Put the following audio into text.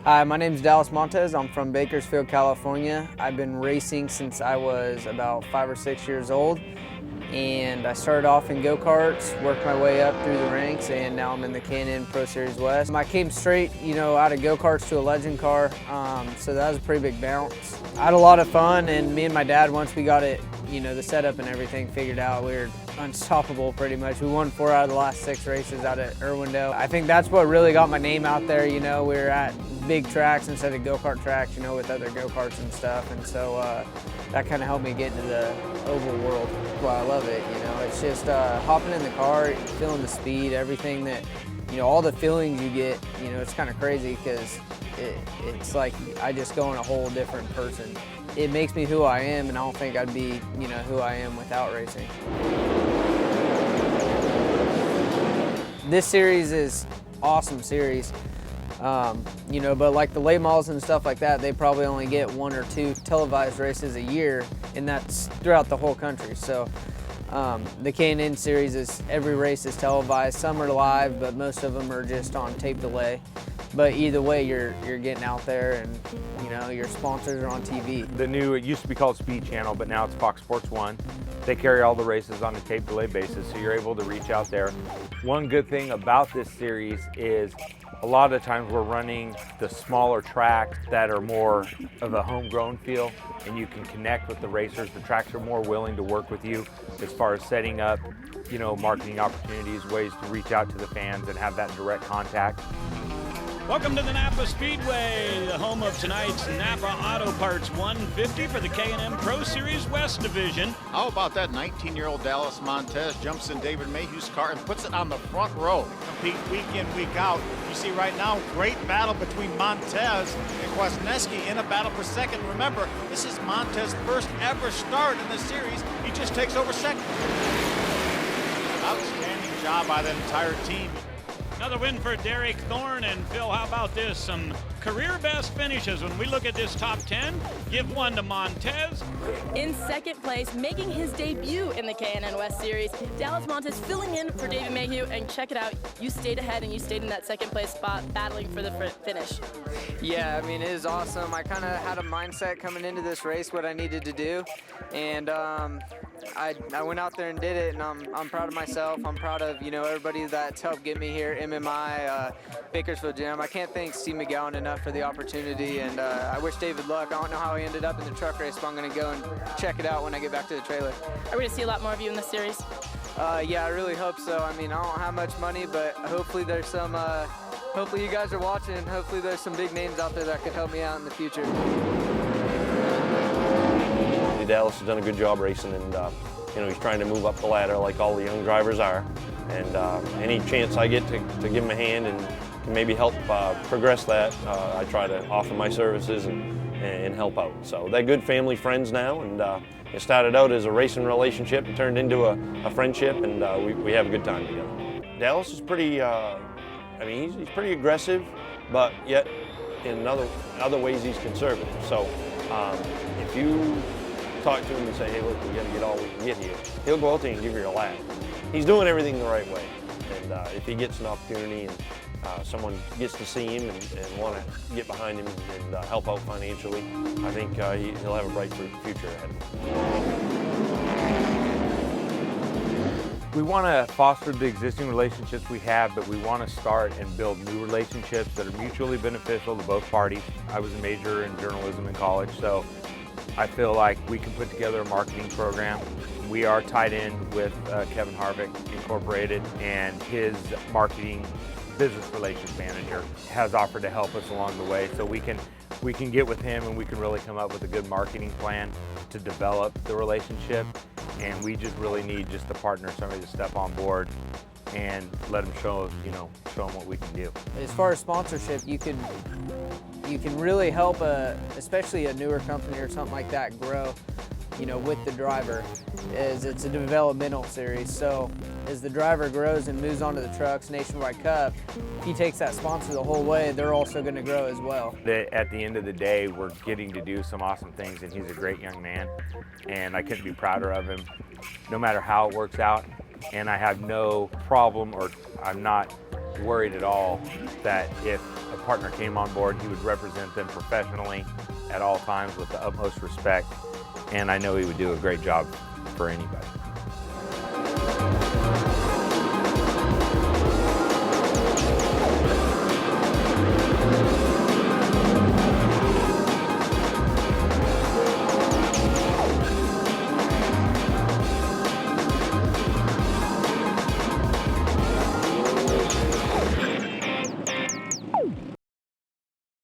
Hi, my name is Dallas Montes. I'm from Bakersfield, California. I've been racing since I was about 5 or 6 years old. And I started off in go-karts, worked my way up through the ranks, and now I'm in the K&N Pro Series West. I came straight, out of go-karts to a legend car, so that was a pretty big bounce. I had a lot of fun, and me and my dad, once we got it, the setup and everything figured out, we were unstoppable pretty much. We won 4 out of the last 6 races out at Irwindale. I think that's what really got my name out there. We were at big tracks instead of go-kart tracks, with other go-karts and stuff, and so that kind of helped me get into the oval world. Well, I love it, it's just hopping in the car, feeling the speed, everything that, all the feelings you get, it's kind of crazy because it's like I just go in a whole different person. It makes me who I am, and I don't think I'd be, who I am without racing. This series is awesome series. But like the late models and stuff like that, they probably only get 1 or 2 televised races a year, and that's throughout the whole country. So the K&N series is, every race is televised. Some are live, but most of them are just on tape delay. But either way, you're getting out there, and your sponsors are on TV. The new, it used to be called Speed Channel, but now it's Fox Sports 1. They carry all the races on a tape delay basis, so you're able to reach out there. One good thing about this series is a lot of times we're running the smaller tracks that are more of a homegrown feel, and you can connect with the racers. The tracks are more willing to work with you as far as setting up, marketing opportunities, ways to reach out to the fans and have that direct contact. Welcome to the Napa Speedway, the home of tonight's Napa Auto Parts 150 for the K&N Pro Series West Division. How about that 19-year-old Dallas Montes jumps in David Mayhew's car and puts it on the front row. Compete week in, week out. You see right now, great battle between Montes and Kwasniewski in a battle for second. Remember, this is Montes' first ever start in the series. He just takes over second. Outstanding job by the entire team. Another win for Derek Thorne. And Phil, how about this? Some career best finishes. When we look at this top 10, give one to Montes. In second place, making his debut in the K&N West Series, Dallas Montes filling in for David Mayhew. And check it out, you stayed ahead and you stayed in that second place spot, battling for the finish. Yeah, it is awesome. I kind of had a mindset coming into this race what I needed to do, and I went out there and did it, and I'm proud of myself. I'm proud of everybody that's helped get me here. MMI, Bakersfield Gym. I can't thank Steve McGowan enough for the opportunity, and I wish David luck. I don't know how he ended up in the truck race, but I'm going to go and check it out when I get back to the trailer. Are we going to see a lot more of you in this series? Yeah, I really hope so. I don't have much money, but hopefully there's some. Hopefully you guys are watching. Hopefully there's some big names out there that could help me out in the future. Dallas has done a good job racing, and he's trying to move up the ladder like all the young drivers are. And any chance I get to give him a hand and can maybe help progress that, I try to offer my services and help out. So they're good family friends now, and it started out as a racing relationship and turned into a friendship, and we have a good time together. Dallas is pretty, he's pretty aggressive, but yet in other ways he's conservative. So if you talk to him and say, hey, look, we got to get all we can get here, he'll go out there and give you a lap. He's doing everything the right way, and if he gets an opportunity and someone gets to see him and want to get behind him and help out financially, I think he'll have a bright future ahead of him. We want to foster the existing relationships we have, but we want to start and build new relationships that are mutually beneficial to both parties. I was a major in journalism in college, so I feel like we can put together a marketing program. We are tied in with Kevin Harvick Incorporated, and his marketing business relations manager has offered to help us along the way. So we can get with him and we can really come up with a good marketing plan to develop the relationship. And we just really need just a partner, somebody to step on board and let them show them what we can do. As far as sponsorship, you can really help especially a newer company or something like that grow, with the driver, as it's a developmental series. So as the driver grows and moves on to the trucks, Nationwide Cup, if he takes that sponsor the whole way, they're also going to grow as well. At the end of the day, we're getting to do some awesome things, and he's a great young man, and I couldn't be prouder of him, no matter how it works out. And I have no problem, or I'm not worried at all that if a partner came on board, he would represent them professionally at all times with the utmost respect, and I know he would do a great job for anybody.